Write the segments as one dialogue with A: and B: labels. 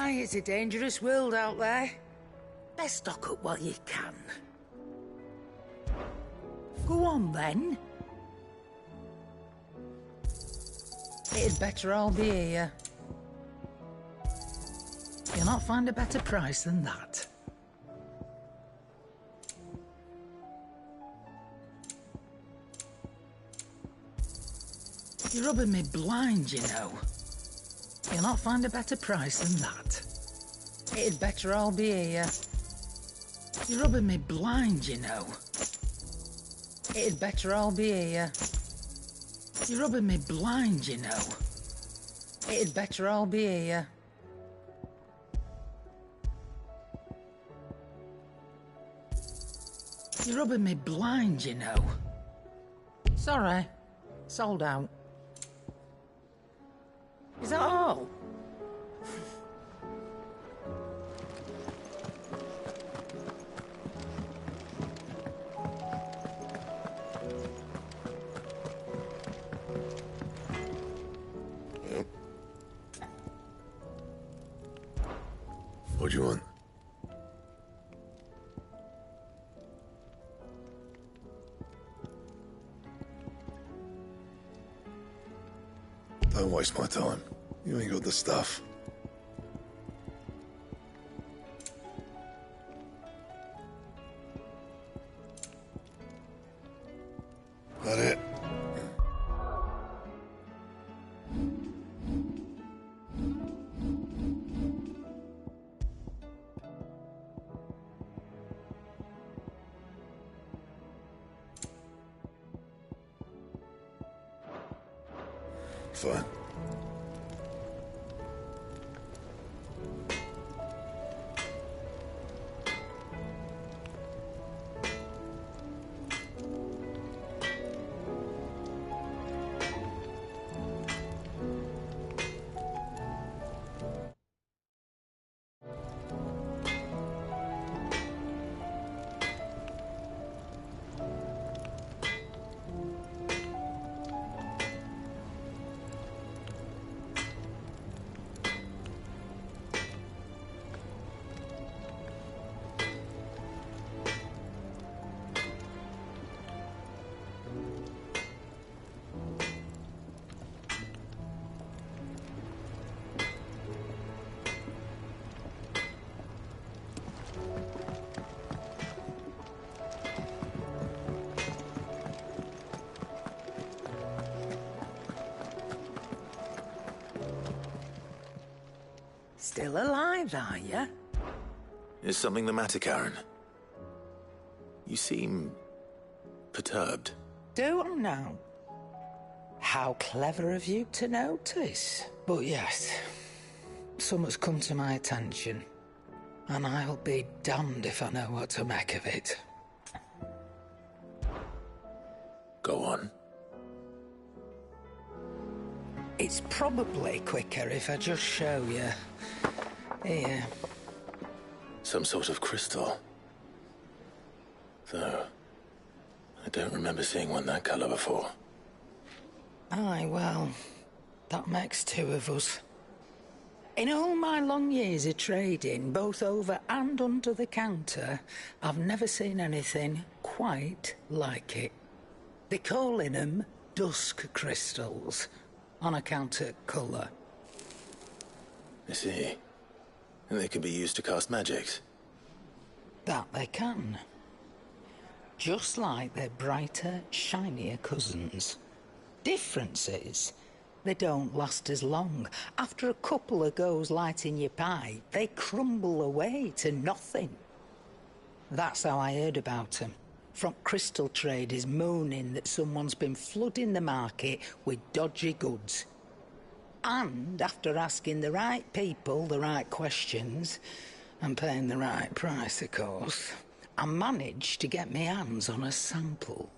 A: Aye, it's a dangerous world out there. Best stock up while you can. Go on, then. It'd better all be here. You'll not find a better price than that. You're rubbing me blind, you know. You'll not find a better price than that. It'd better all be here. You're rubbing me blind, you know. It'd better all be here. You're rubbing me blind, you know. It'd better all be here. You're rubbing me blind, you know. Sorry. Sold out. Is that all?
B: What do you want? Don't waste my time. You ain't got the stuff. That it? Fine.
A: Still alive, are you?
C: Is something the matter, Karen? You seem perturbed.
A: Do I now? How clever of you to notice. But yes, something's come to my attention, and I'll be damned if I know what to make of it.
C: Go on.
A: It's probably quicker if I just show you. Here.
C: Some sort of crystal. Though, I don't remember seeing one that colour before.
A: Aye, well, that makes two of us. In all my long years of trading, both over and under the counter, I've never seen anything quite like it. They're calling them dusk crystals, on account of colour.
C: I see. And they can be used to cast magics.
A: That they can. Just like their brighter, shinier cousins. Difference is, they don't last as long. After a couple of goes lighting your pipe, they crumble away to nothing. That's how I heard about them. From crystal traders moaning that someone's been flooding the market with dodgy goods. And after asking the right people the right questions, and paying the right price, of course, I managed to get my hands on a sample.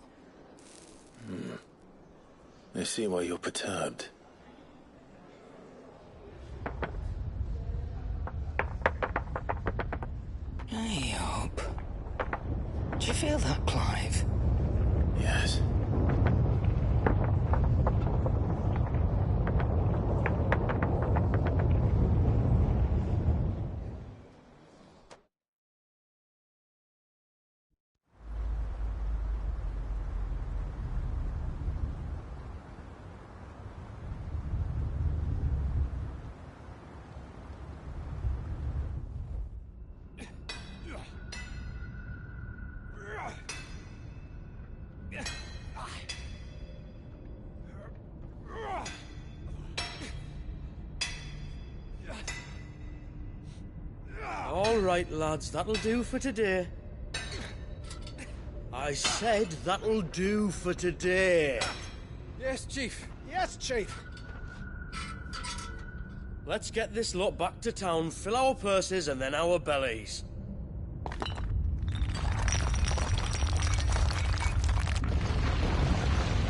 C: I see why you're perturbed.
A: Hey, Hope. Do you feel that, Clive?
C: Yes.
D: right, lads, that'll do for today. I said that'll do for today.
E: Yes, Chief. Yes, Chief.
D: Let's get this lot back to town, fill our purses and then our bellies.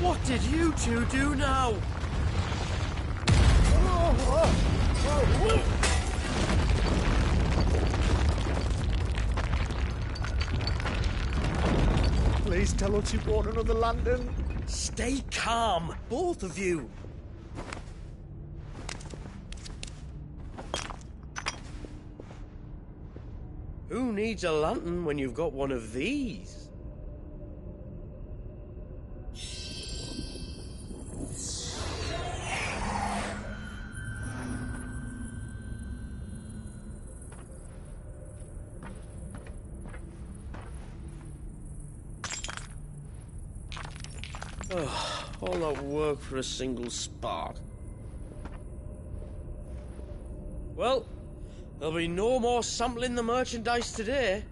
D: What did you two do now?
E: Please tell us you bought another lantern.
D: Stay calm, both of you. Who needs a lantern when you've got one of these? All that work for a single spark. Well, there'll be no more sampling the merchandise today.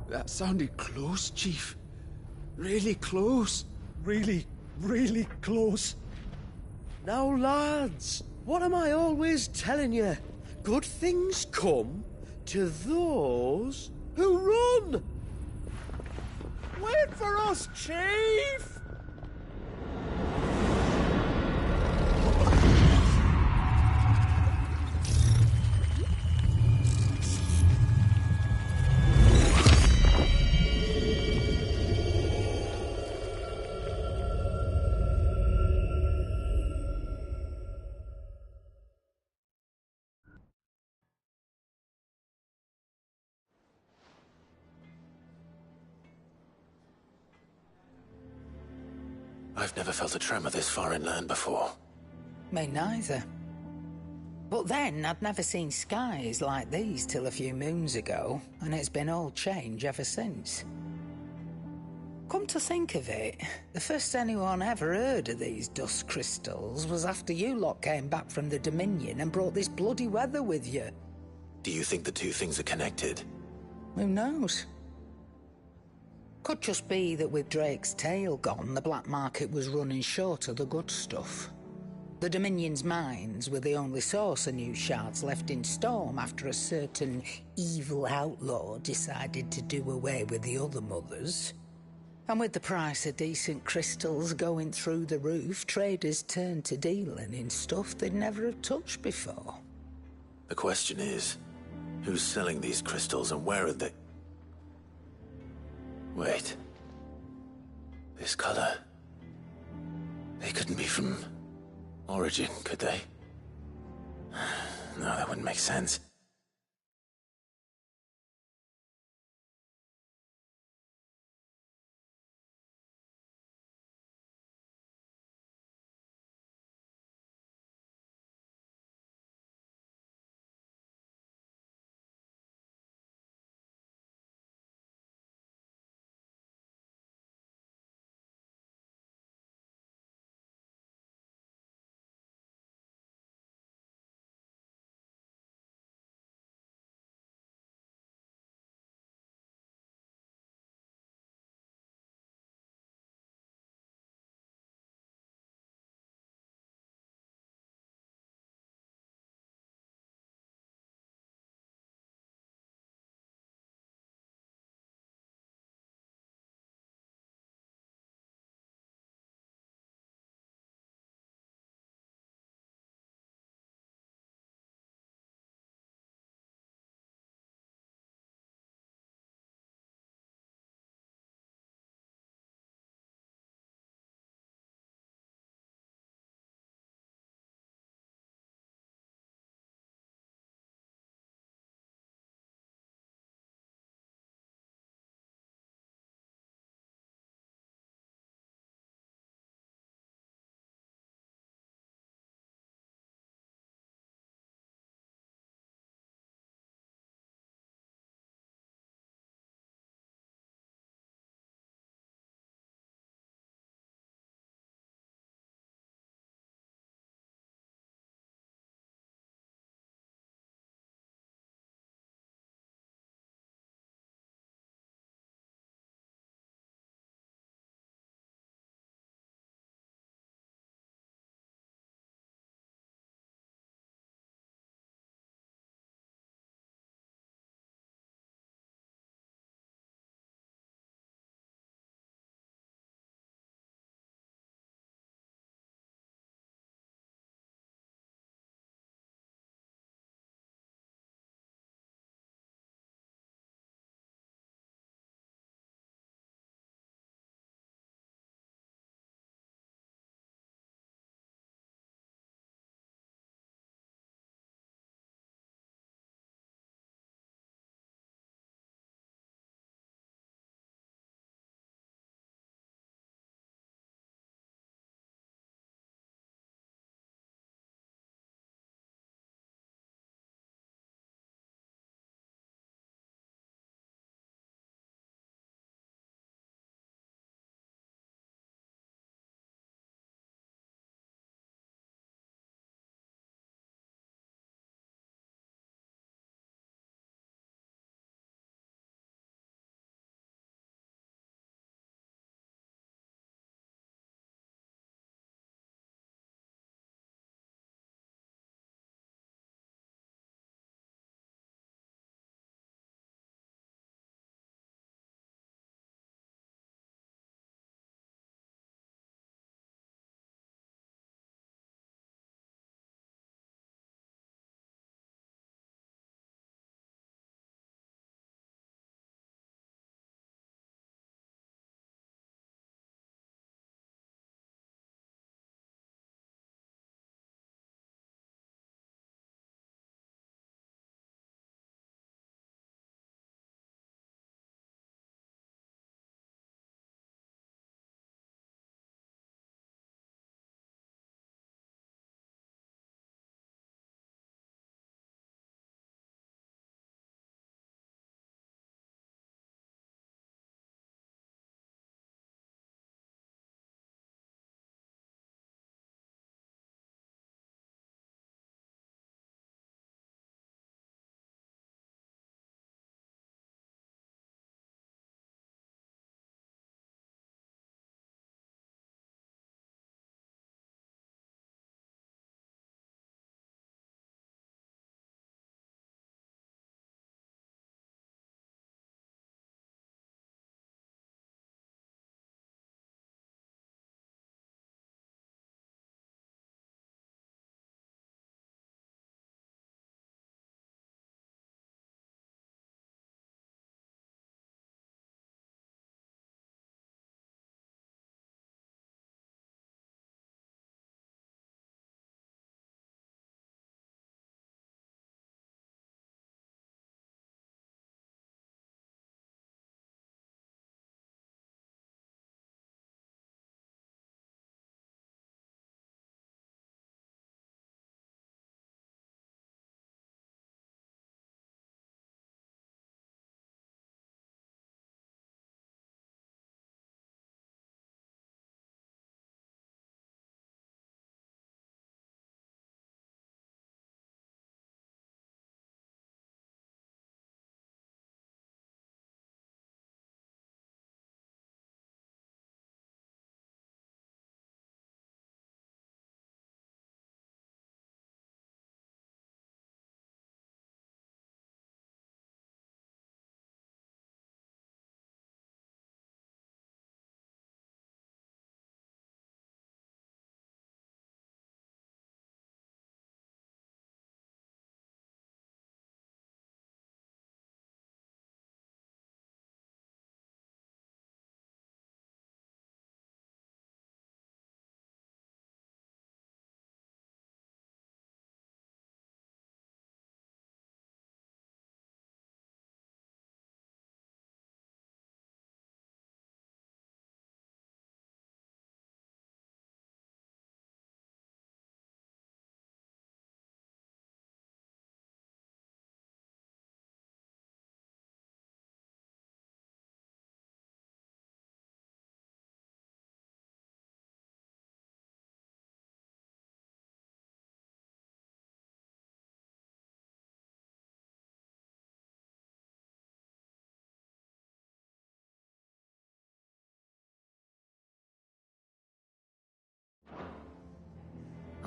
E: That sounded close, Chief. Really close. Really, really close.
D: Now, lads, what am I always telling you? Good things come to those who run.
E: Wait for us, Chief!
C: I've never felt a tremor this far inland before.
A: Me neither. But then I'd never seen skies like these till a few moons ago, and it's been all change ever since. Come to think of it, the first anyone ever heard of these dust crystals was after you lot came back from the Dominion and brought this bloody weather with you.
C: Do you think the two things are connected?
A: Who knows? Could just be that with Drake's tail gone, the black market was running short of the good stuff. The Dominion's mines were the only source of new shards left in Storm after a certain evil outlaw decided to do away with the other mothers. And with the price of decent crystals going through the roof, traders turned to dealing in stuff they'd never have touched before.
C: The question is, who's selling these crystals and where are they? Wait. This color. They couldn't be from Origin, could they? No, that wouldn't make sense.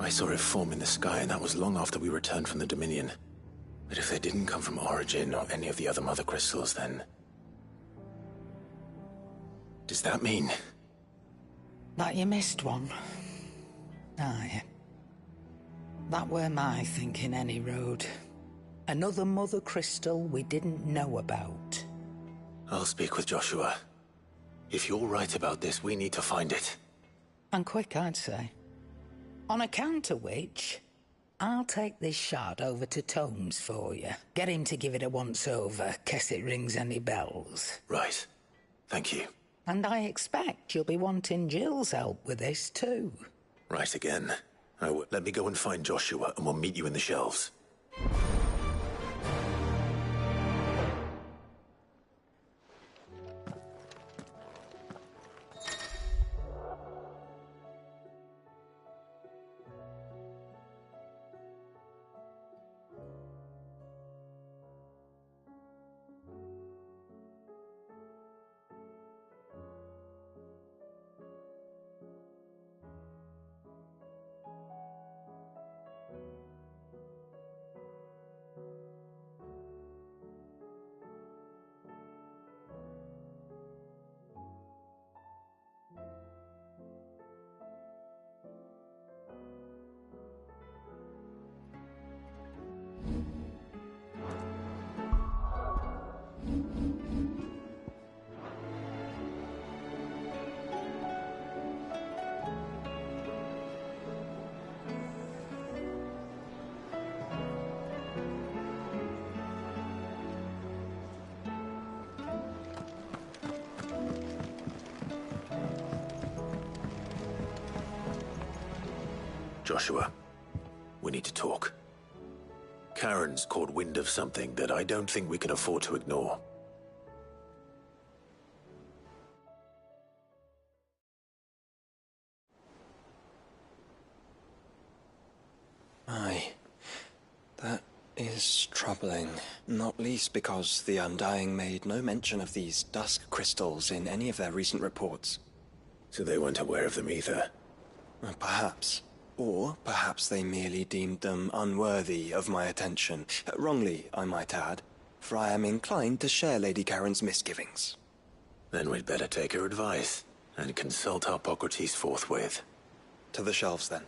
C: I saw it form in the sky, and that was long after we returned from the Dominion. But if they didn't come from Origin or any of the other mother crystals, then... does that mean...
A: that you missed one? Aye. That were my thinking, any road. Another mother crystal we didn't know about.
C: I'll speak with Joshua. If you're right about this, we need to find it.
A: And quick, I'd say. On account of which, I'll take this shard over to Tomes for you. Get him to give it a once-over, case it rings any bells.
C: Right. Thank you.
A: And I expect you'll be wanting Jill's help with this, too.
C: Right again. Let me go and find Joshua, and we'll meet you in the shelves. Joshua, we need to talk. Karen's caught wind of something that I don't think we can afford to ignore.
F: Aye. That is troubling. Not least because the Undying made no mention of these dusk crystals in any of their recent reports.
C: So they weren't aware of them either.
F: Perhaps. Or perhaps they merely deemed them unworthy of my attention. Wrongly, I might add, for I am inclined to share Lady Karen's misgivings.
C: Then we'd better take her advice and consult Harpocrates forthwith.
F: To the shelves, then.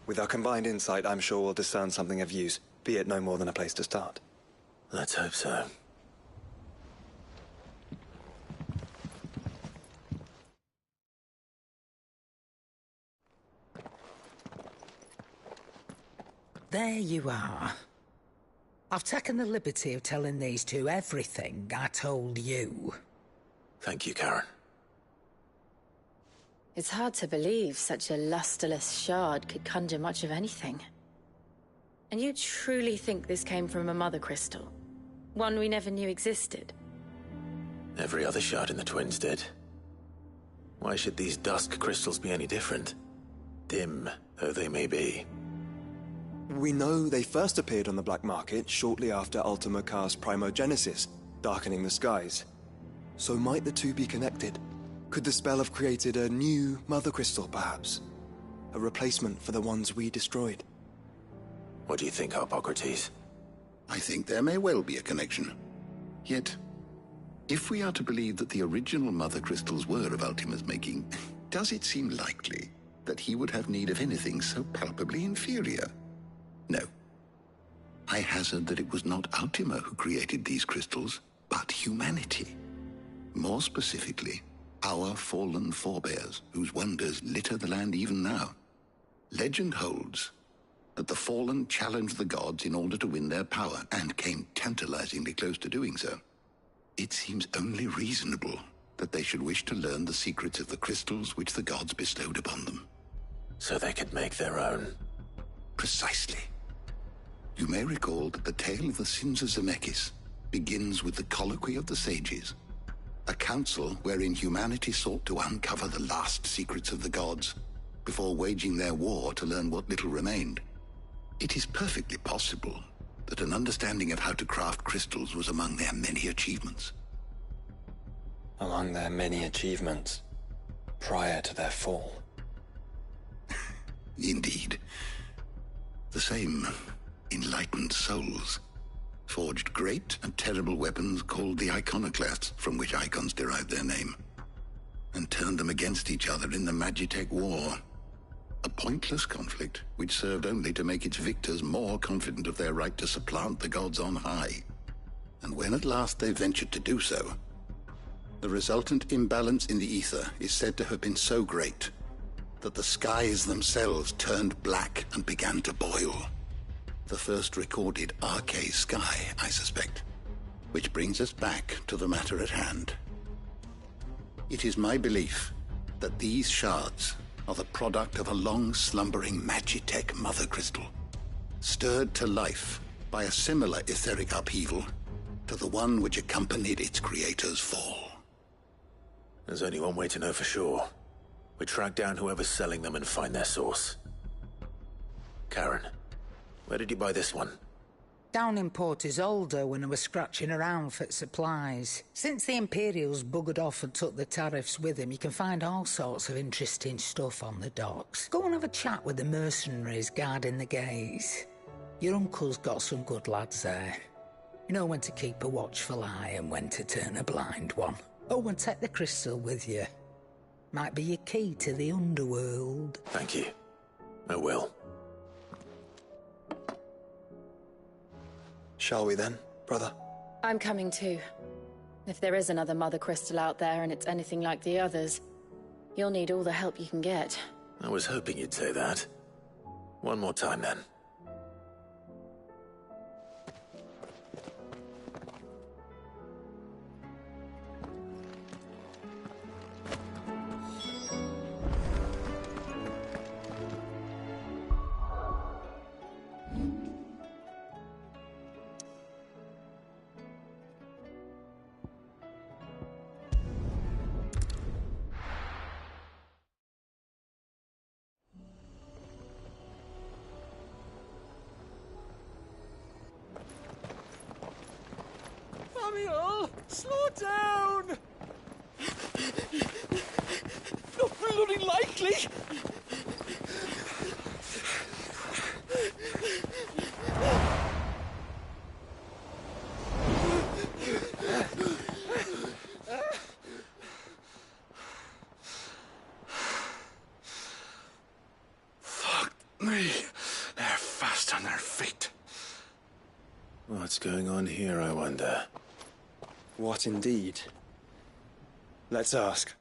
F: With our combined insight, I'm sure we'll discern something of use, be it no more than a place to start.
C: Let's hope so.
A: There you are. I've taken the liberty of telling these two everything I told you.
C: Thank you, Karen.
G: It's hard to believe such a lusterless shard could conjure much of anything. And you truly think this came from a mother crystal? One we never knew existed?
C: Every other shard in the Twins did. Why should these dusk crystals be any different? Dim though they may be.
F: We know they first appeared on the black market shortly after Ultima Car's primogenesis, darkening the skies. So might the two be connected? Could the spell have created a new mother crystal, perhaps? A replacement for the ones we destroyed?
C: What do you think, Harpocrates?
B: I think there may well be a connection. Yet, if we are to believe that the original mother crystals were of Ultima's making, does it seem likely that he would have need of anything so palpably inferior? No. I hazard that it was not Ultima who created these crystals, but humanity. More specifically, our fallen forebears, whose wonders litter the land even now. Legend holds that the fallen challenged the gods in order to win their power, and came tantalizingly close to doing so. It seems only reasonable that they should wish to learn the secrets of the crystals which the gods bestowed upon them.
C: So they could make their own.
B: Precisely. You may recall that the tale of the sins of Zemeckis begins with the Colloquy of the Sages, a council wherein humanity sought to uncover the last secrets of the gods before waging their war to learn what little remained. It is perfectly possible that an understanding of how to craft crystals was among their many achievements.
F: Among their many achievements, prior to their fall.
B: Indeed. the same enlightened souls forged great and terrible weapons called the Iconoclasts, from which icons derived their name, and turned them against each other in the Magitech War. A pointless conflict which served only to make its victors more confident of their right to supplant the gods on high. And when at last they ventured to do so, the resultant imbalance in the ether is said to have been so great that the skies themselves turned black and began to boil. The first recorded Arcane sky, I suspect. Which brings us back to the matter at hand. It is my belief that these shards are the product of a long-slumbering Magitech mother crystal, stirred to life by a similar etheric upheaval to the one which accompanied its creator's fall.
C: There's only one way to know for sure. We track down whoever's selling them and find their source. Karen, where did you buy this one?
A: Down in Port Isolde when I was scratching around for supplies. Since the Imperials buggered off and took the tariffs with them, you can find all sorts of interesting stuff on the docks. Go and have a chat with the mercenaries guarding the gates. Your uncle's got some good lads there. You know when to keep a watchful eye and when to turn a blind one. Oh, and take the crystal with you. Might be your key to the underworld.
C: Thank you. I will.
F: Shall we then, brother?
G: I'm coming too. If there is another Mother Crystal out there and it's anything like the others, you'll need all the help you can get.
C: I was hoping you'd say that. One more time then.
E: Samuel, slow down! Not bloody likely!
H: Fuck me. They're fast on their feet.
C: What's going on here, I wonder?
F: What indeed? Let's ask.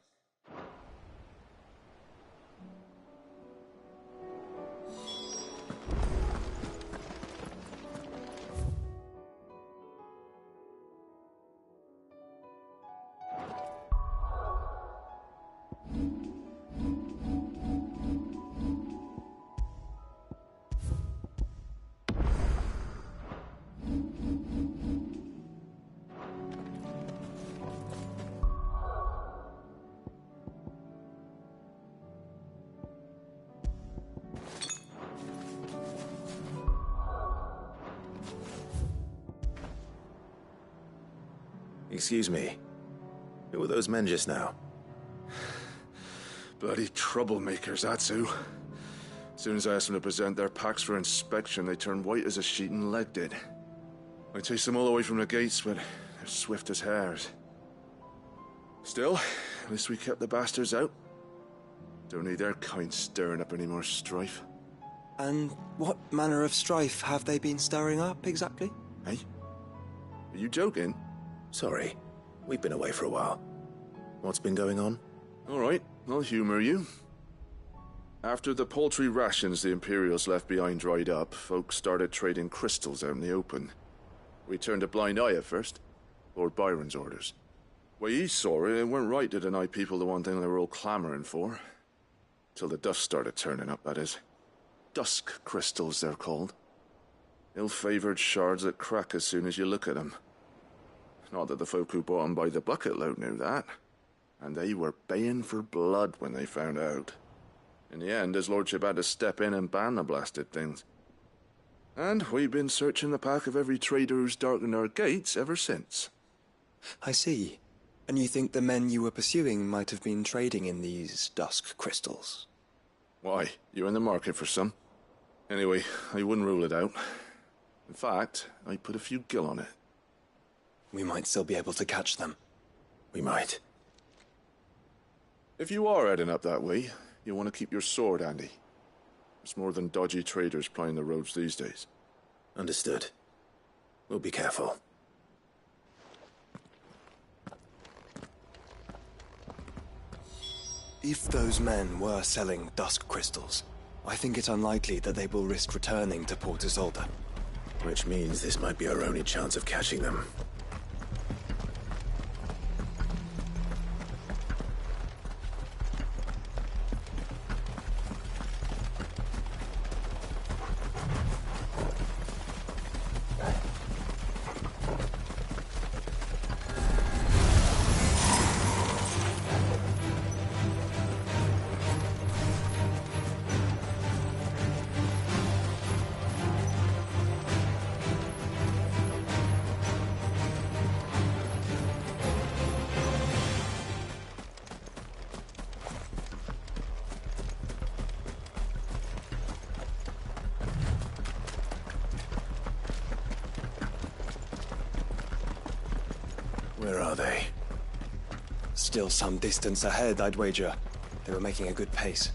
C: Excuse me. Who were those men just now?
H: Bloody troublemakers, that's who. As soon as I asked them to present their packs for inspection, they turned white as a sheet and legged it. I chased them all away from the gates, but they're swift as hares. Still, at least we kept the bastards out. Don't need their kind stirring up any more strife.
F: And what manner of strife have they been stirring up, exactly?
H: Hey? Are you joking?
C: Sorry. We've been away for a while. What's been going on?
H: All right, I'll humor you. After the paltry rations the Imperials left behind dried up, folks started trading crystals out in the open. We turned a blind eye at first. Lord Byron's orders. Way he saw it, it weren't right to deny people the one thing they were all clamoring for. Till the dust started turning up, that is. Dusk crystals, they're called. Ill-favored shards that crack as soon as you look at them. Not that the folk who bought them by the bucket load knew that. And they were baying for blood when they found out. In the end, his lordship had to step in and ban the blasted things. And we've been searching the pack of every trader who's darkened our gates ever since.
F: I see. And you think the men you were pursuing might have been trading in these dusk crystals?
H: Why, you're in the market for some? Anyway, I wouldn't rule it out. In fact, I'd put a few gil on it.
F: We might still be able to catch them.
C: We might.
H: If you are heading up that way, you want to keep your sword handy. There's more than dodgy traders plying the roads these days.
C: Understood. We'll be careful.
F: If those men were selling dusk crystals, I think it's unlikely that they will risk returning to Port Isolde.
C: Which means this might be our only chance of catching them. Where are they?
F: Still some distance ahead, I'd wager. They were making a good pace.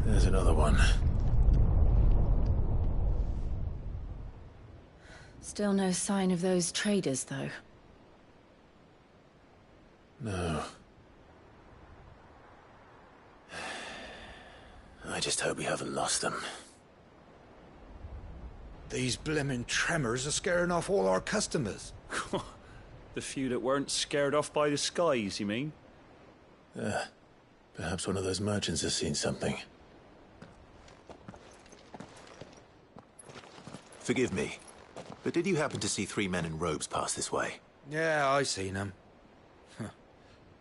C: There's another one.
G: Still no sign of those traders, though.
C: No. I just hope we haven't lost them.
I: These blimmin' tremors are scaring off all our customers.
E: The few that weren't scared off by the skies, you mean?
C: Perhaps one of those merchants has seen something. Forgive me, but did you happen to see 3 men in robes pass this way?
I: Yeah, I seen them.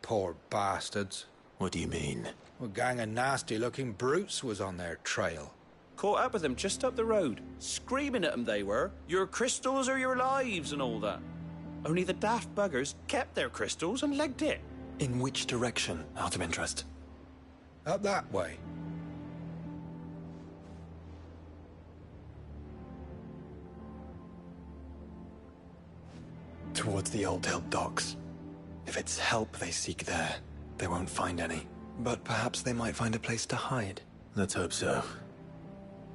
I: Poor bastards.
C: What do you mean?
I: A gang of nasty-looking brutes was on their trail.
E: Caught up with them just up the road. Screaming at them they were. Your crystals are your lives and all that. Only the daft buggers kept their crystals and legged it.
F: In which direction, out of interest?
I: Up that way.
F: Towards the Old Hill docks. If it's help they seek there, they won't find any. But perhaps they might find a place to hide.
C: Let's hope so.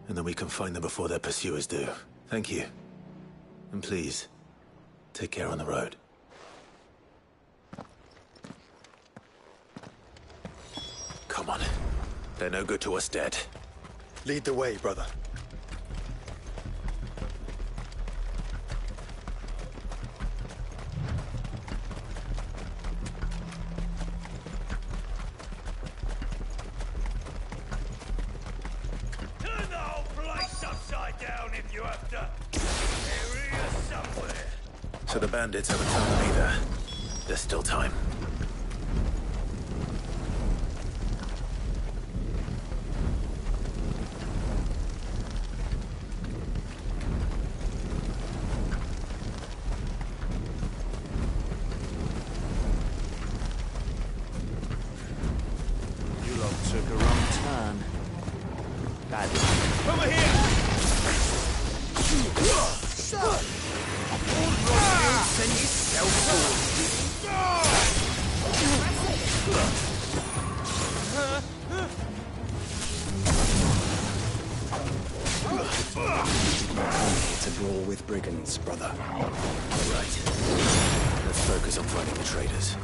C: And then we can find them before their pursuers do. Thank you. And please, take care on the road. Come on. They're no good to us dead.
F: Lead the way, brother.
E: Turn the whole place upside down if you have to. Area somewhere.
C: So the bandits haven't told them either. There's still time.
E: You lot took a wrong turn. Bad luck. Over here!
F: It's a brawl with brigands, brother.
C: All right. Let's focus on finding the traders.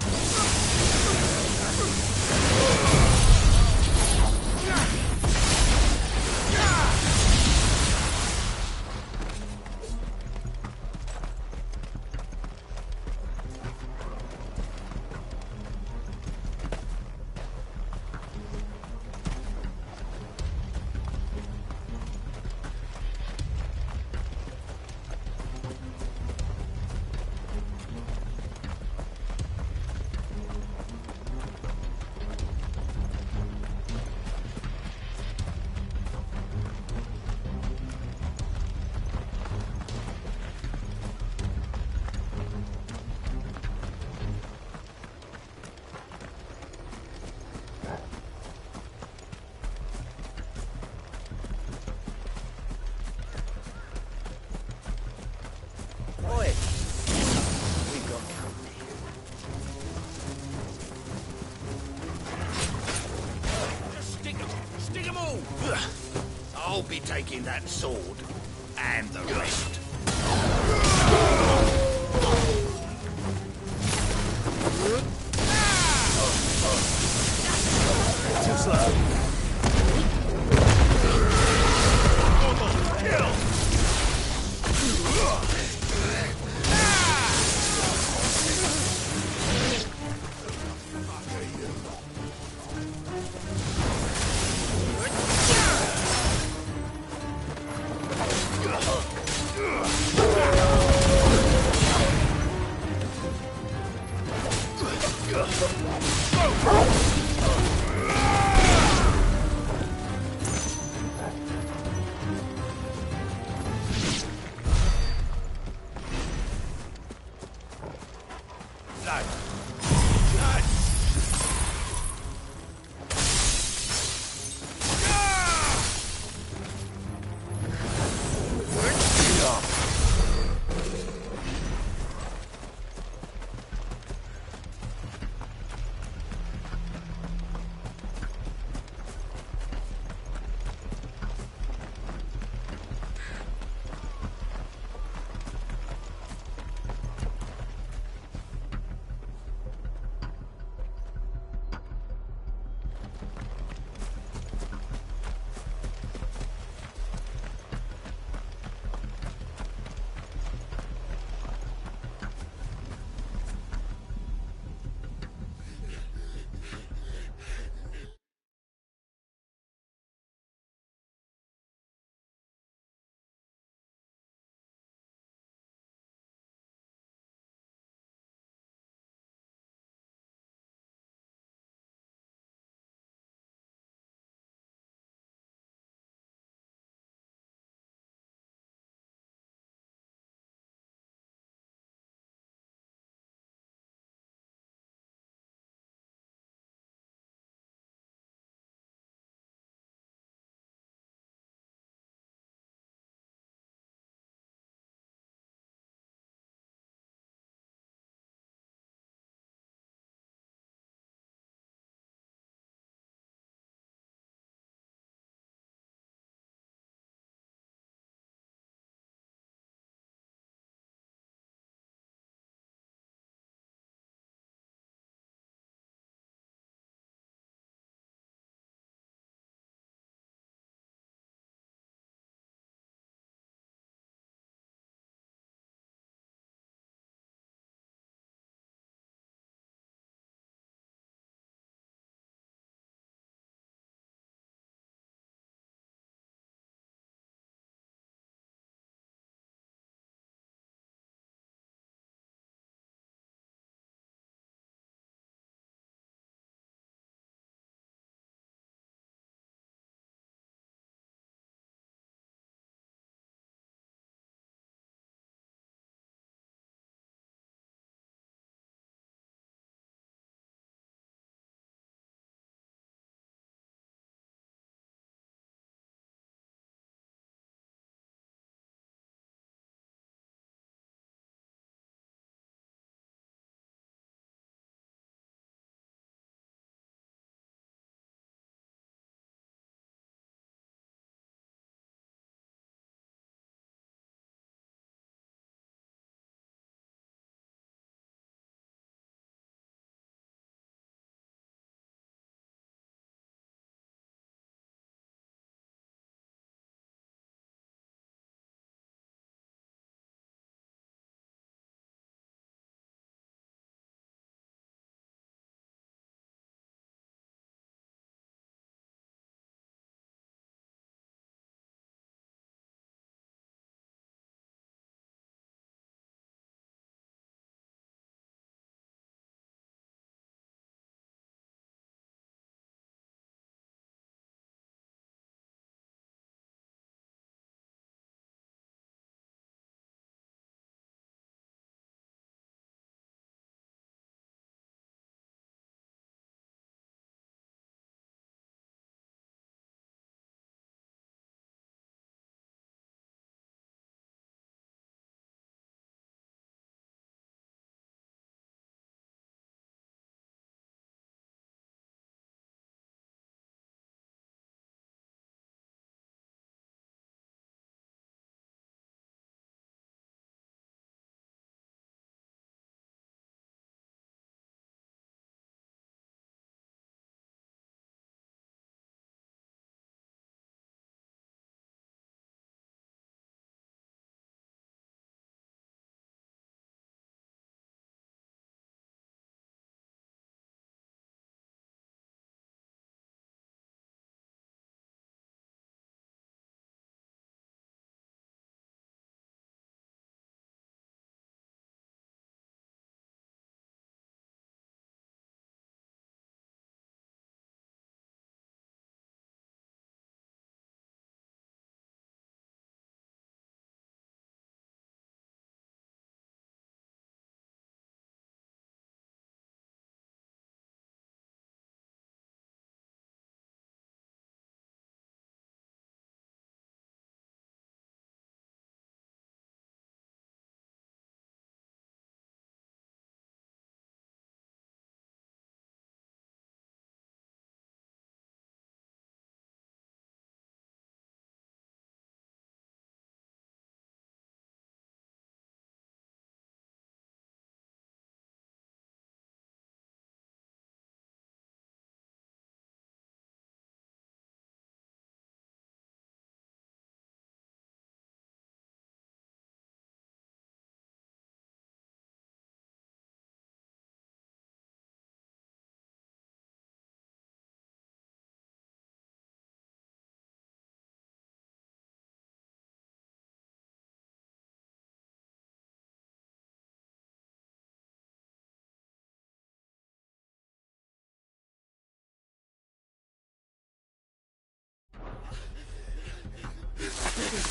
J: I'll be taking that sword and the rest.
E: Too slow.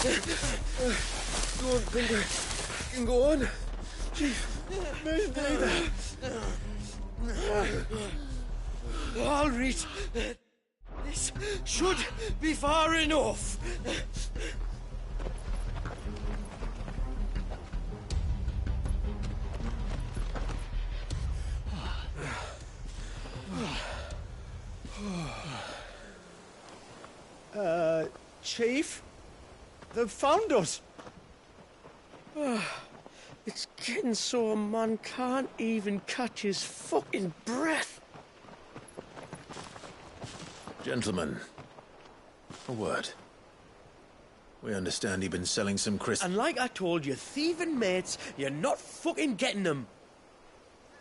D: Go on, Thunder. You can go on. Chief, me neither. All right. This should be far enough.
J: Chief? They've found us.
D: It's getting so a man can't even catch his fucking breath.
C: Gentlemen, a word. We understand you've been selling some crystals.
D: And like I told your thieving mates, you're not fucking getting them.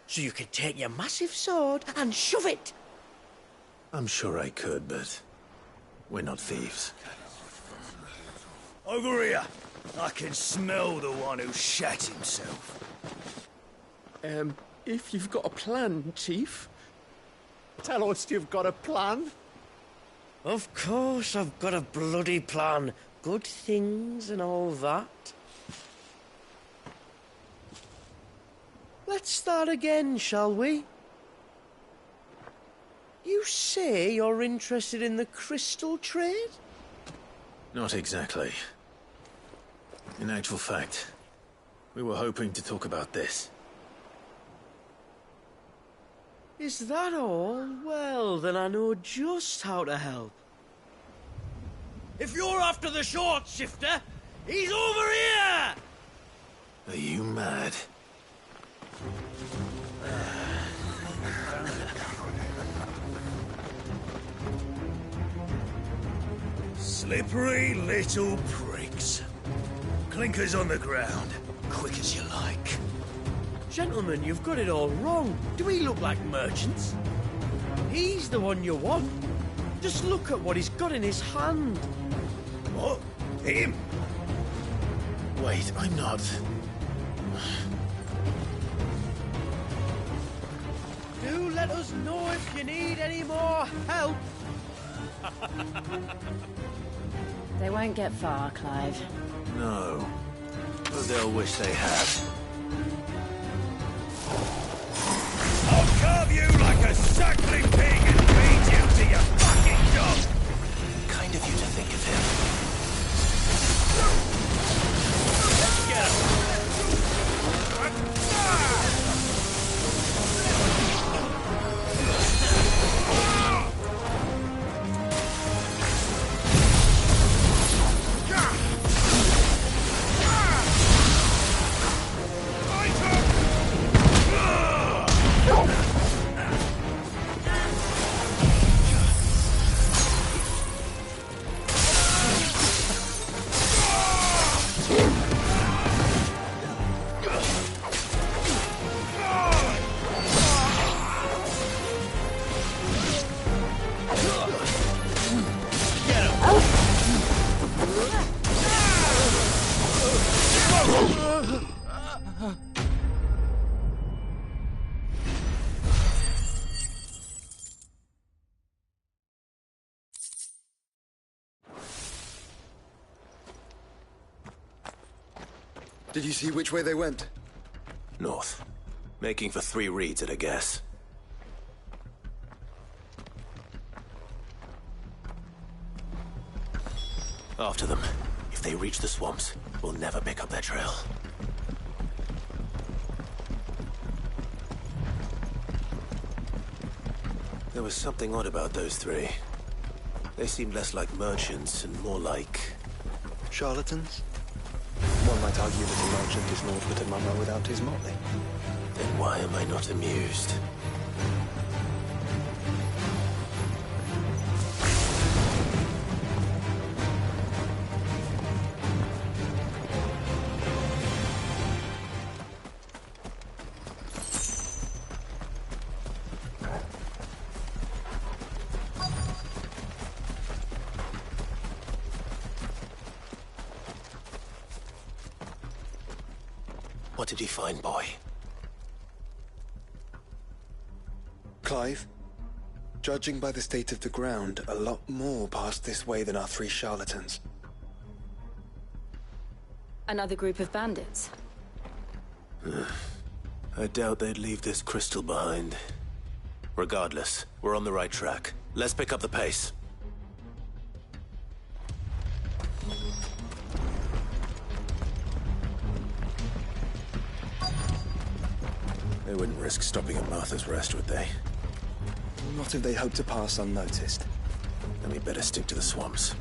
D: So you can take your massive sword and shove it.
C: I'm sure I could, but we're not thieves.
J: Over here. I can smell the one who shat himself.
D: If you've got a plan, Chief.
J: Tell us you've got a plan.
D: Of course I've got a bloody plan. Good things and all that. Let's start again, shall we? You say you're interested in the crystal trade?
C: Not exactly. In actual fact, we were hoping to talk about this.
D: Is that all? Well, then I know just how to help. If you're after the short shifter, he's over here!
C: Are you mad?
J: Slippery little pricks. Clinkers on the ground, quick as you like.
D: Gentlemen, you've got it all wrong. Do we look like merchants? He's the one you want. Just look at what he's got in his hand.
J: What? Him?
C: Wait, I'm not.
D: Do let us know if you need any more help.
G: They won't get far, Clive.
C: No. But they'll wish they had.
J: I'll carve you like a suckling pig and feed you to your fucking dog!
C: Kind of you to think of him.
J: Get him!
F: Did you see which way they went?
C: North. Making for 3 reads at a guess. After them. If they reach the swamps, we'll never pick up their trail. There was something odd about those 3. They seemed less like merchants and more like...
F: Charlatans? One might argue that a merchant is naught but a mummer without his motley.
C: Then why am I not amused? What did you find, boy?
F: Clive, judging by the state of the ground, a lot more passed this way than our 3 charlatans.
G: Another group of bandits.
C: I doubt they'd leave this crystal behind. Regardless, we're on the right track. Let's pick up the pace. They wouldn't risk stopping at Martha's Rest, would they?
F: Not if they hope to pass unnoticed.
C: Then we better stick to the swamps.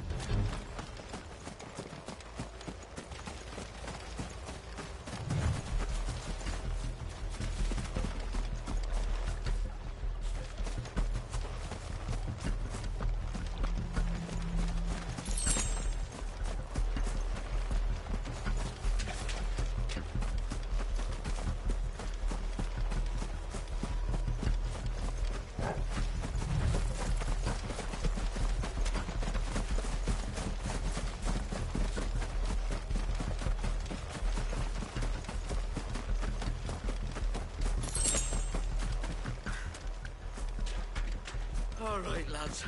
D: All right, lads.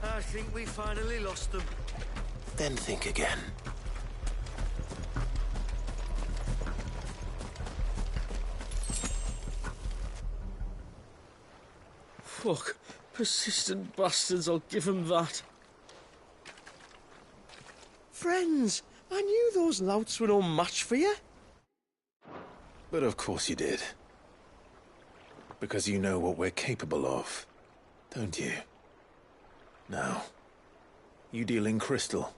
D: I think we finally lost them.
C: Then think again.
D: Fuck. Persistent bastards, I'll give them that. Friends, I knew those louts were no match for you.
C: But of course you did. Because you know what we're capable of, don't you? Now, you deal in crystal.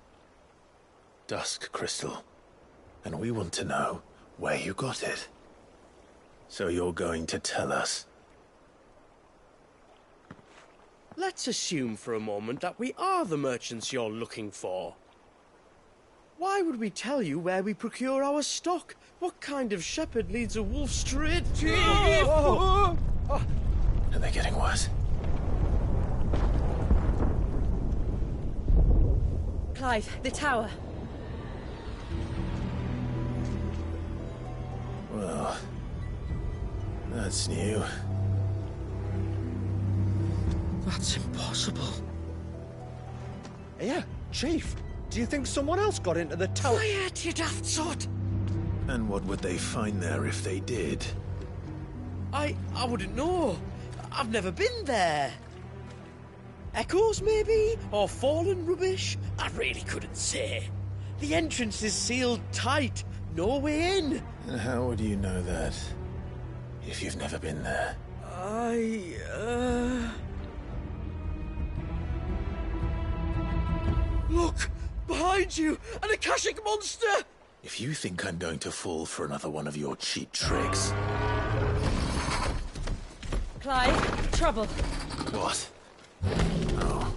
C: Dusk crystal. And we want to know where you got it. So you're going to tell us?
D: Let's assume for a moment that we are the merchants you're looking for. Why would we tell you where we procure our stock? What kind of shepherd leads a wolf straight to...
C: Are they getting worse?
G: Clive, the tower.
C: Well, that's new.
D: That's impossible.
I: Yeah, Chief. Do you think someone else got into the tower?
D: Quiet, you daft sot!
C: And what would they find there if they did?
D: I wouldn't know. I've never been there. Echoes, maybe? Or fallen rubbish? I really couldn't say. The entrance is sealed tight. No way in.
C: And how would you know that, if you've never been there?
D: Look! Behind you! An Akashic monster!
C: If you think I'm going to fall for another one of your cheap tricks...
G: Clive, trouble.
C: What? Oh.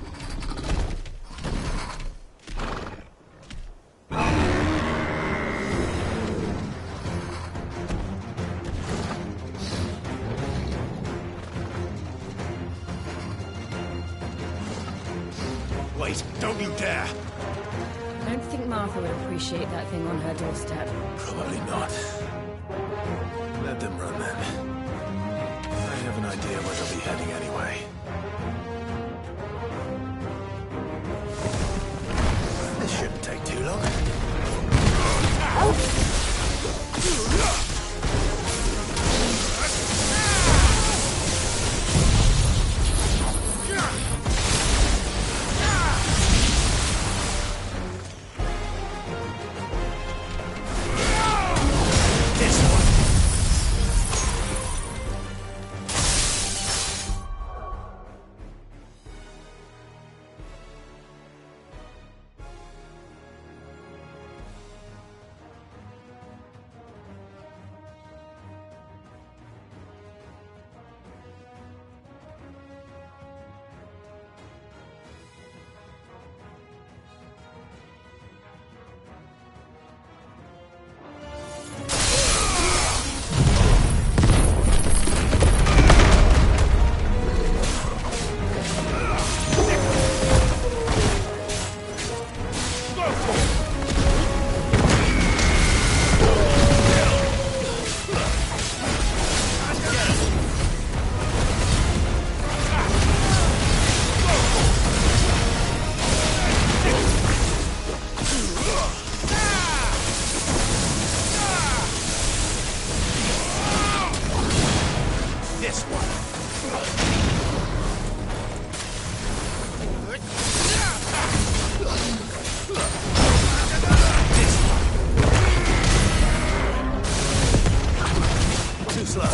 J: Wait, don't you dare!
G: I don't think Martha would appreciate that thing on her doorstep.
C: Probably not. Let them run then. I have an idea where they'll be heading anyway. This shouldn't take too long.
J: this one. Too slow.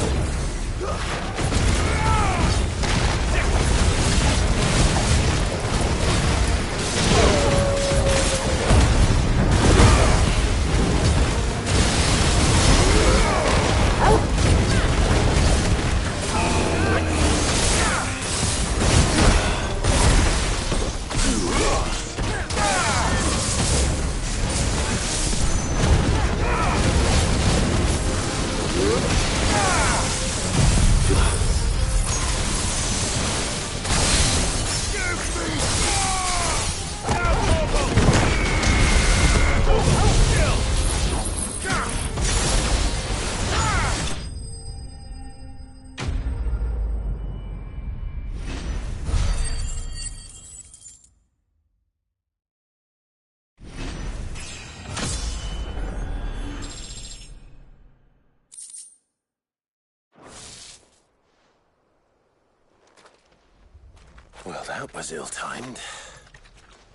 C: Well, that was ill-timed.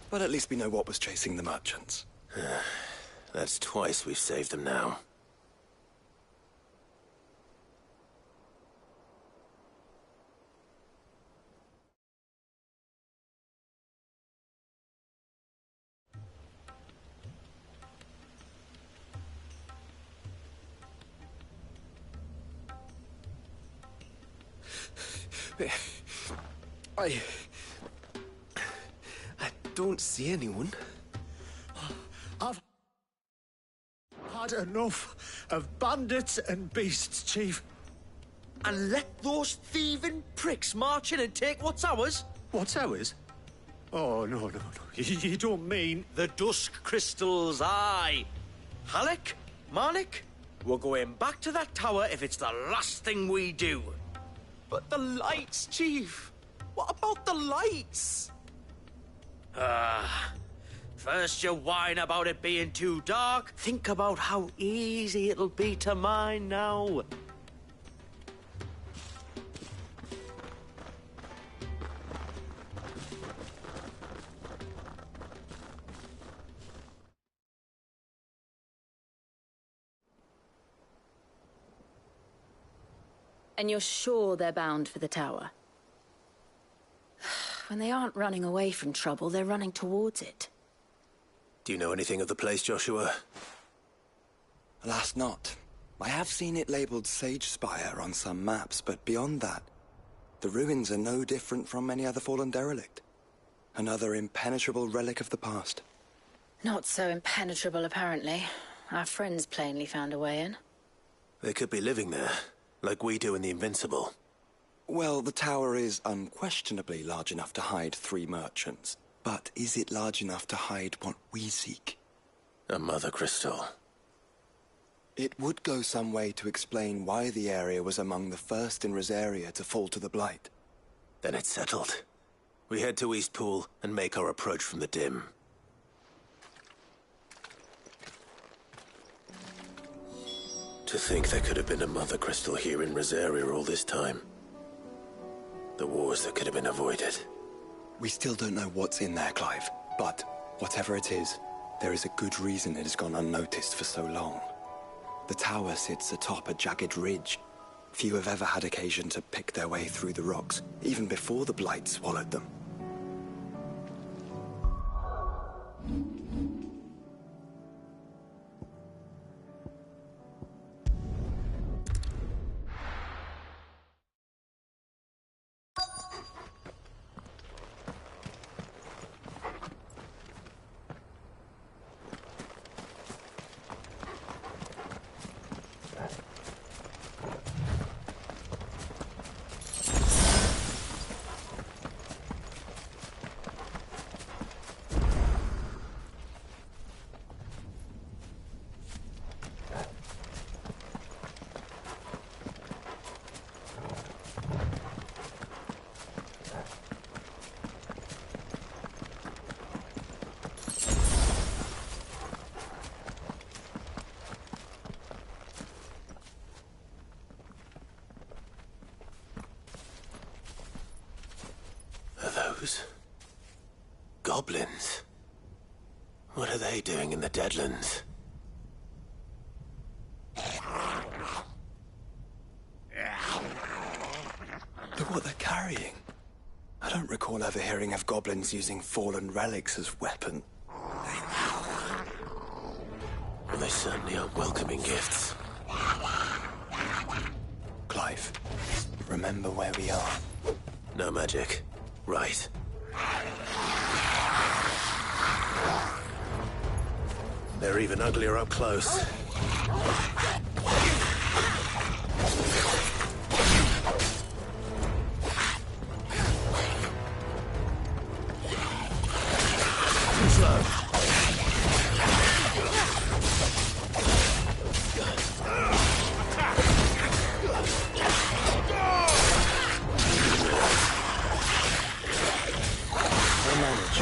F: But at least we know what was chasing the merchants.
C: That's twice we've saved them now.
F: I don't see anyone.
J: I've had enough of bandits and beasts, Chief.
D: And let those thieving pricks march in and take what's ours?
J: What's ours? Oh, no. You don't mean...
D: The Dusk Crystals, aye. Halleck, Marnik, we're going back to that tower if it's the last thing we do.
E: But the lights, Chief. What about the lights?
D: First you whine about it being too dark. Think about how easy it'll be to mine now.
G: And you're sure they're bound for the tower? When they aren't running away from trouble, they're running towards it.
C: Do you know anything of the place, Joshua?
F: Alas, not. I have seen it labeled Sage Spire on some maps, but beyond that, the ruins are no different from any other fallen derelict. Another impenetrable relic of the past.
G: Not so impenetrable, apparently. Our friends plainly found a way in.
C: They could be living there, like we do in the Invincible.
F: Well, the tower is unquestionably large enough to hide 3 merchants. But is it large enough to hide what we seek?
C: A Mother Crystal.
F: It would go some way to explain why the area was among the first in Rosaria to fall to the Blight.
C: Then it's settled. We head to Eastpool and make our approach from the dim. To think there could have been a Mother Crystal here in Rosaria all this time. The wars that could have been avoided.
F: We still don't know what's in there, Clive. But whatever it is, there is a good reason it has gone unnoticed for so long. The tower sits atop a jagged ridge. Few have ever had occasion to pick their way through the rocks, even before the Blight swallowed them.
C: those? Goblins? What are they doing in the Deadlands?
F: Look what they're carrying. I don't recall ever hearing of goblins using fallen relics as weapons.
C: Well, they certainly aren't welcoming gifts.
F: Clive, remember where we are.
C: No magic. Right. They're even uglier up close. Too slow. We'll manage.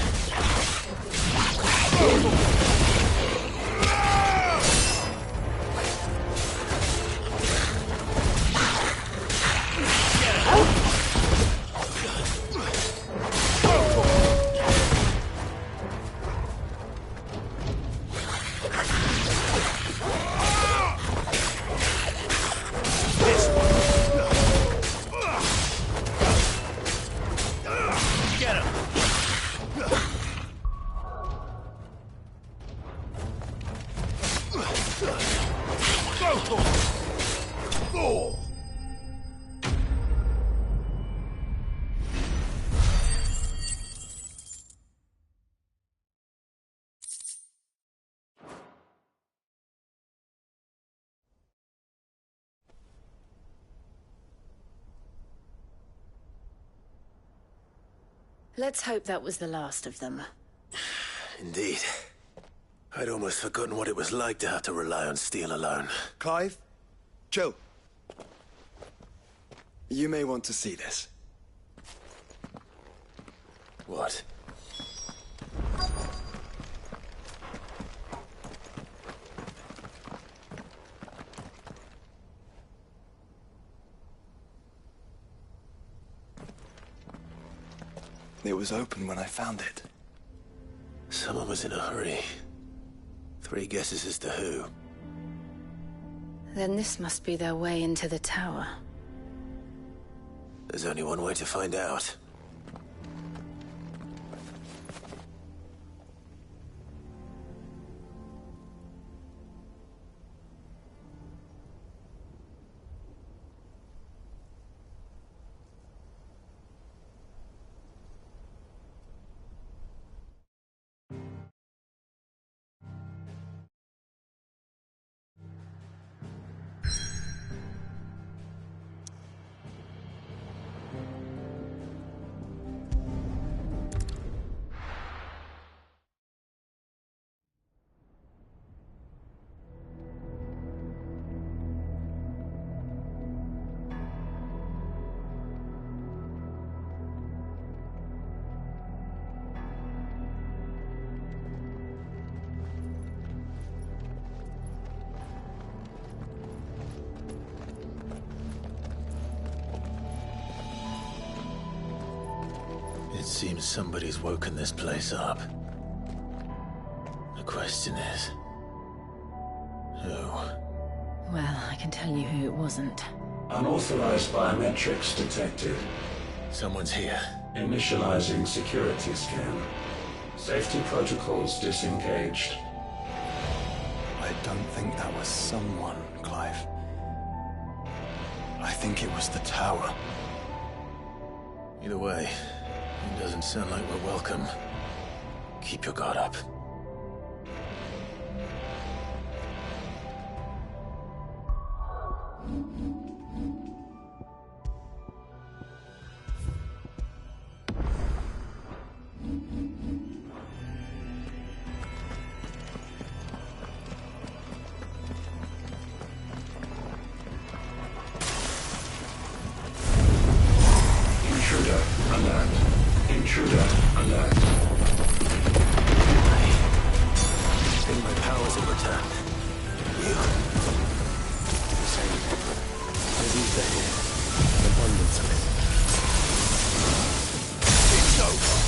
G: Let's hope that was the last of them.
C: Indeed. I'd almost forgotten what it was like to have to rely on steel alone.
F: Clive? Chill. You may want to see this.
C: What?
F: It was open when I found it.
C: Someone was in a hurry. 3 guesses as to who.
G: Then this must be their way into the tower.
C: There's only one way to find out. It seems somebody's woken this place up. The question is... who?
G: Well, I can tell you who it wasn't.
K: Unauthorized biometrics detected.
C: Someone's here.
K: Initializing security scan. Safety protocols disengaged.
F: I don't think that was someone, Clive. I think it was the tower.
C: Either way, it doesn't sound like we're welcome. Keep your guard up.
K: Intruder alert. Intruder alert.
C: I think my powers have returned. You?
F: The same. Disease ahead. An abundance of it.
C: It's over!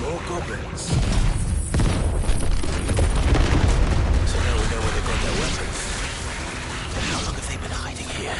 J: More goblins.
C: So now we know where they got their weapons. But how long have they been hiding here?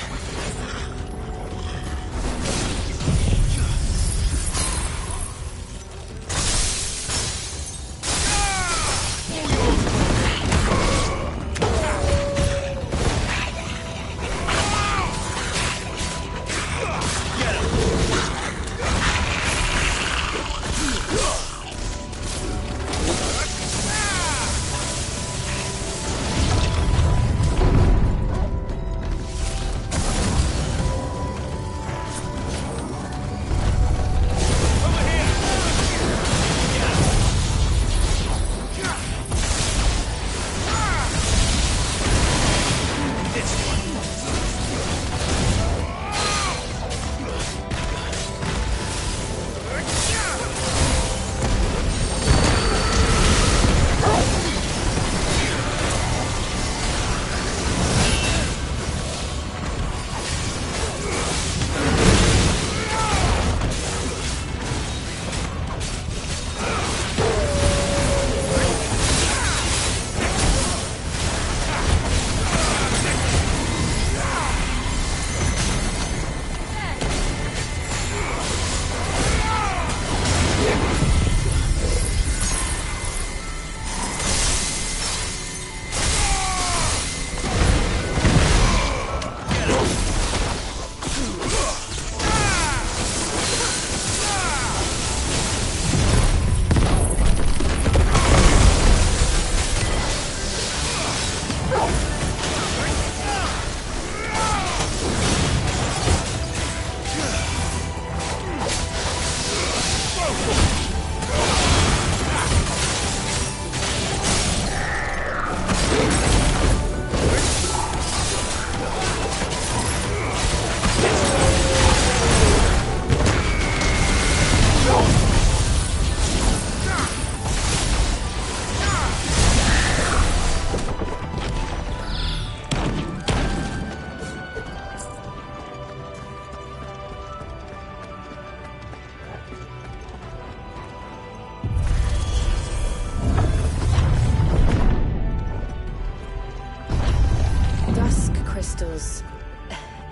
G: Crystals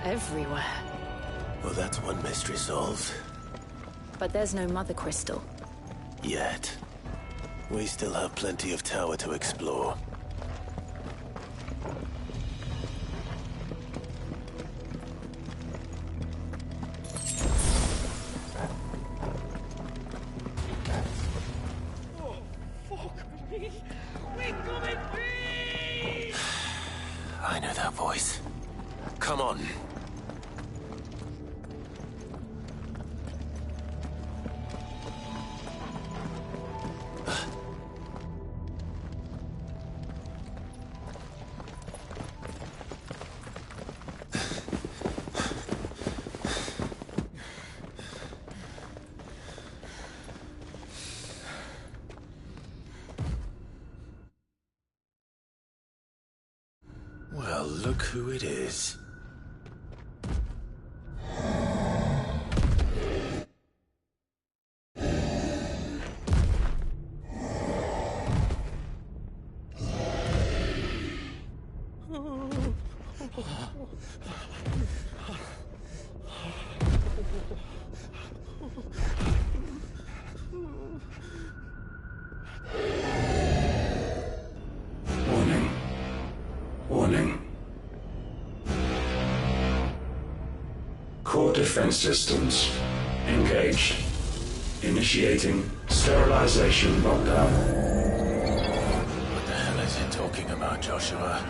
G: everywhere.
C: Well, that's one mystery solved.
G: But there's no Mother Crystal.
C: Yet. We still have plenty of tower to explore.
D: Oh, fuck me. We coming, please!
C: I know that voice. Come on. Well, look who it is.
K: Warning. Warning. Core defense systems engaged. Initiating sterilization lockdown.
C: What the hell is it talking about, Joshua?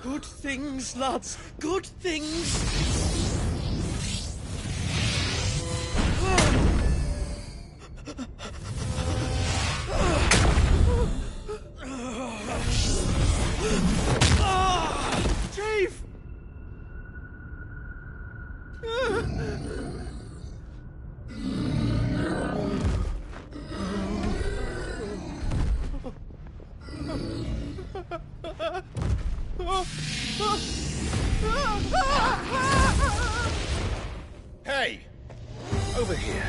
D: Good things, lads. Good things. Chief!
C: Hey! Over here.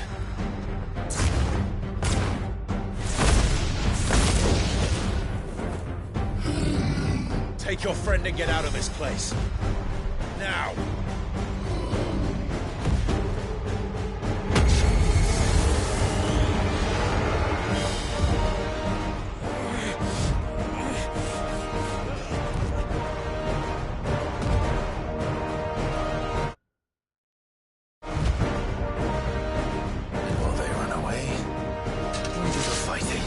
C: Take your friend and get out of this place. Now! And while they run away, we do the fighting.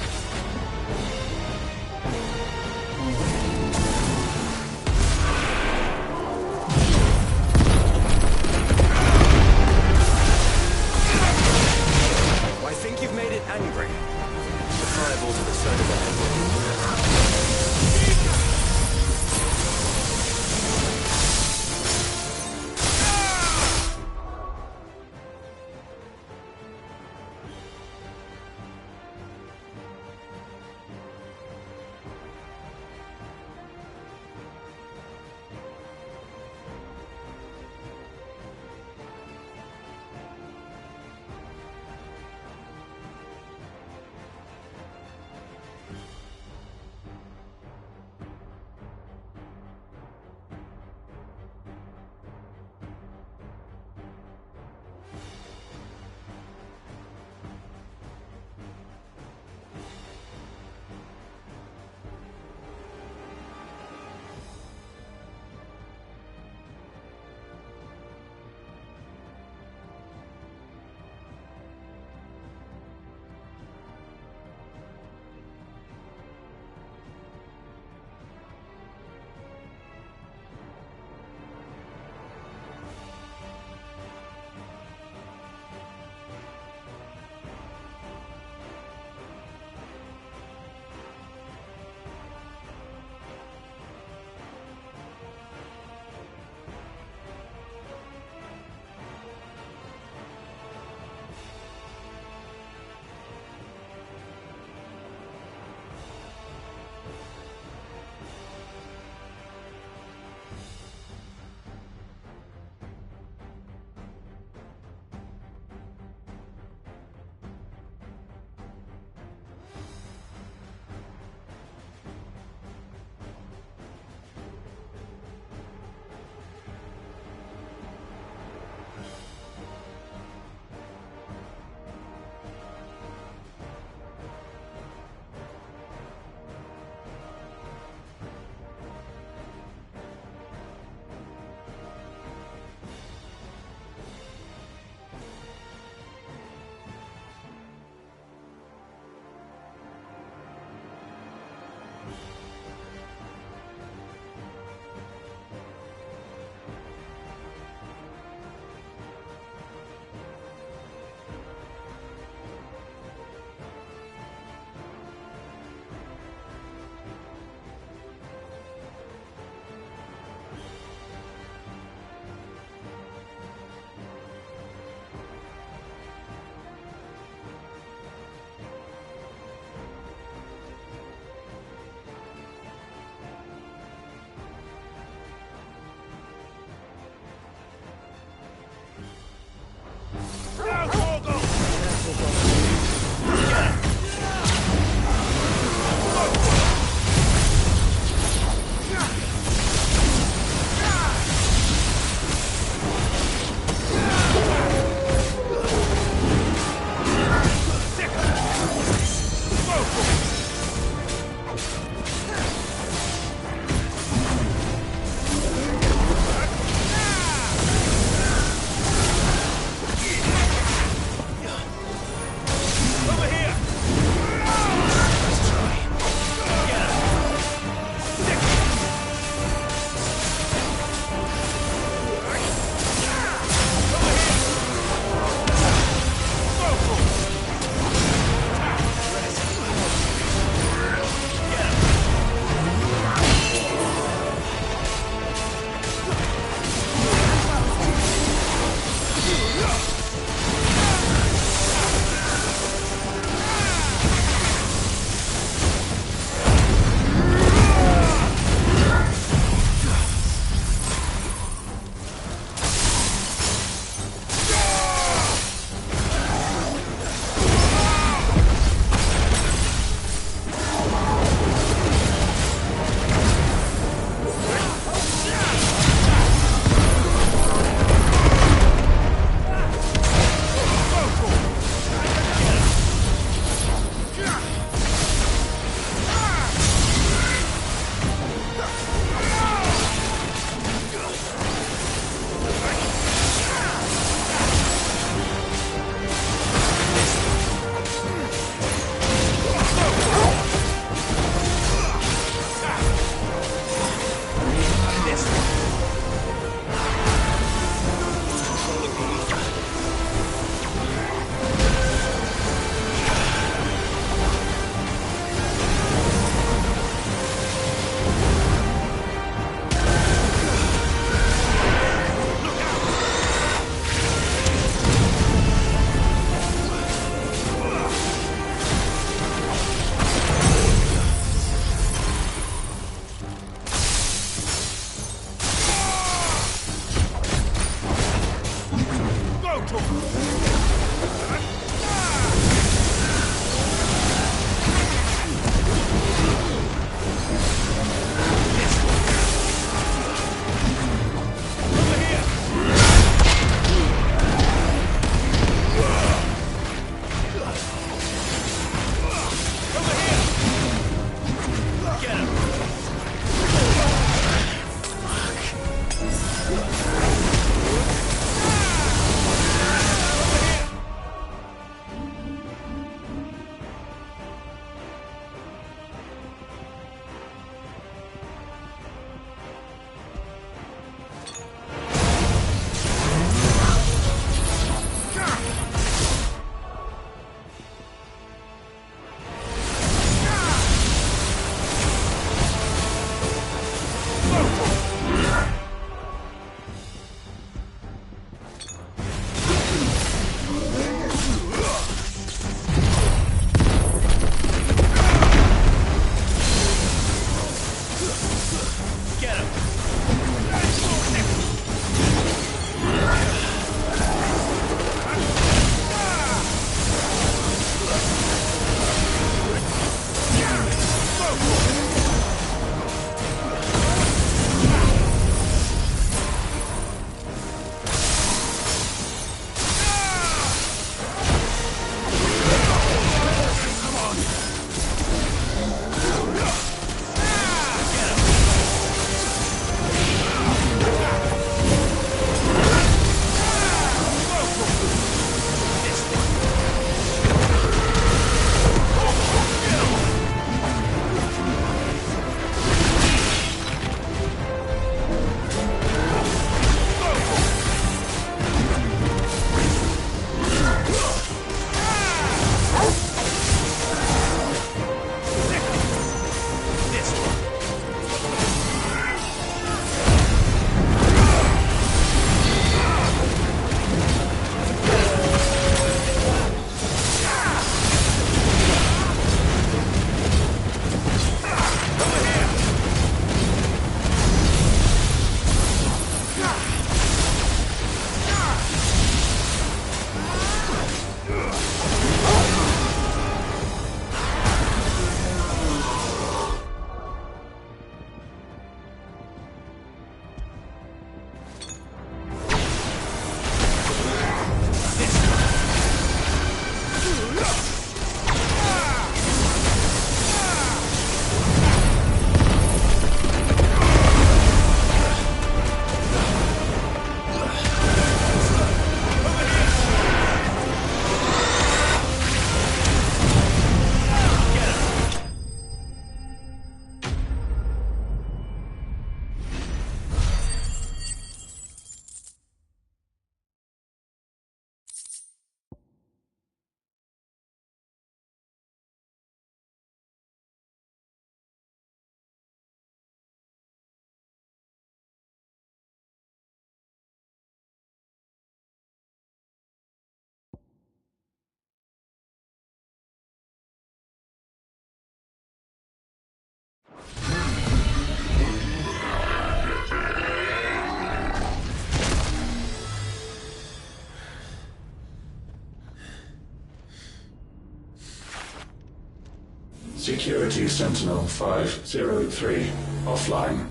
K: Security Sentinel 503 offline.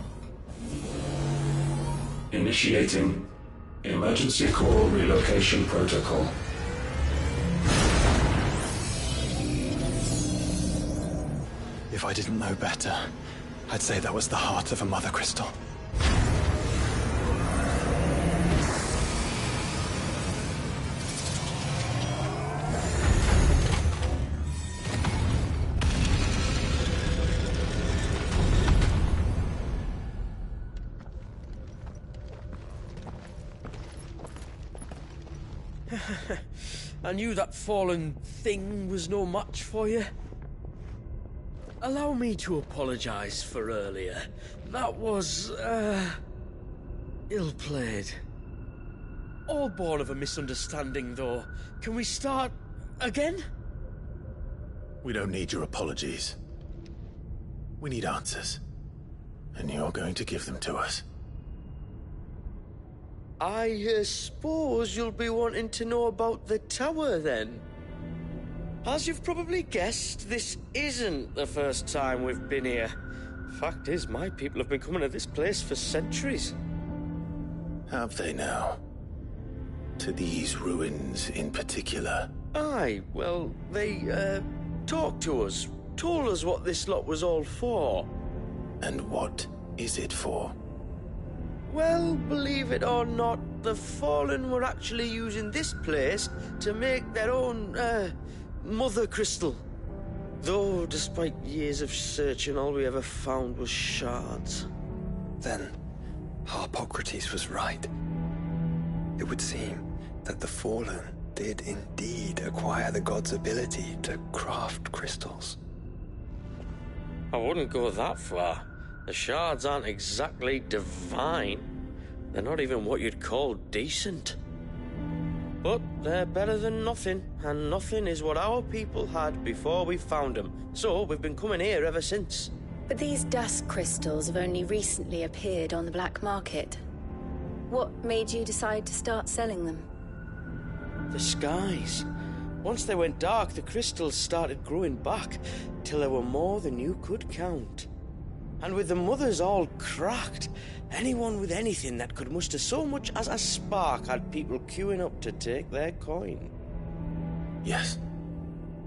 K: Initiating Emergency Call Relocation Protocol.
F: If I didn't know better, I'd say that was the heart of a Mother Crystal.
D: I knew that fallen thing was no match for you. Allow me to apologize for earlier. That was, ill-played. All born of a misunderstanding, though. Can we start again?
C: We don't need your apologies. We need answers. And you're going to give them to us.
D: I suppose you'll be wanting to know about the tower, then? As you've probably guessed, this isn't the first time we've been here. Fact is, my people have been coming to this place for centuries.
C: Have they now? To these ruins in particular?
D: Aye, well, they, talked to us, told us what this lot was all for.
C: And what is it for?
D: Well, believe it or not, the Fallen were actually using this place to make their own, Mother Crystal. Though, despite years of searching, all we ever found was shards.
F: Then, Harpocrates was right. It would seem that the Fallen did indeed acquire the god's ability to craft crystals.
D: I wouldn't go that far. The shards aren't exactly divine. They're not even what you'd call decent. But they're better than nothing, and nothing is what our people had before we found them. So we've been coming here ever since.
G: But these dusk crystals have only recently appeared on the black market. What made you decide to start selling them?
D: The skies. Once they went dark, the crystals started growing back, till there were more than you could count. And with the mothers all cracked, anyone with anything that could muster so much as a spark had people queuing up to take their coin.
C: Yes,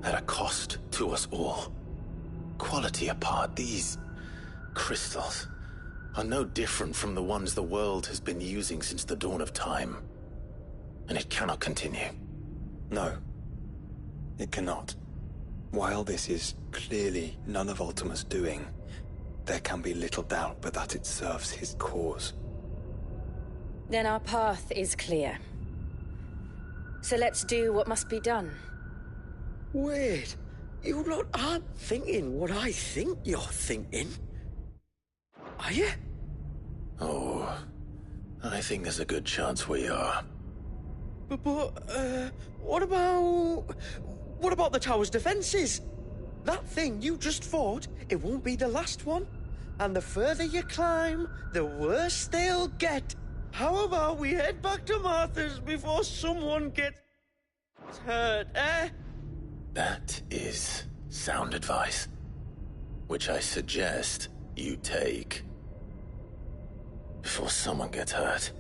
C: at a cost to us all. Quality apart, these crystals are no different from the ones the world has been using since the dawn of time. And it cannot continue.
F: No, it cannot. While this is clearly none of Ultima's doing, there can be little doubt but that it serves his cause.
G: Then our path is clear. So let's do what must be done.
D: Wait, you lot aren't thinking what I think you're thinking. Are you?
C: Oh, I think there's a good chance we are.
D: But, what about the tower's defenses? That thing you just fought, it won't be the last one. And the further you climb, the worse they'll get. How about we head back to Martha's before someone gets hurt, eh?
C: That is sound advice, which I suggest you take before someone gets hurt.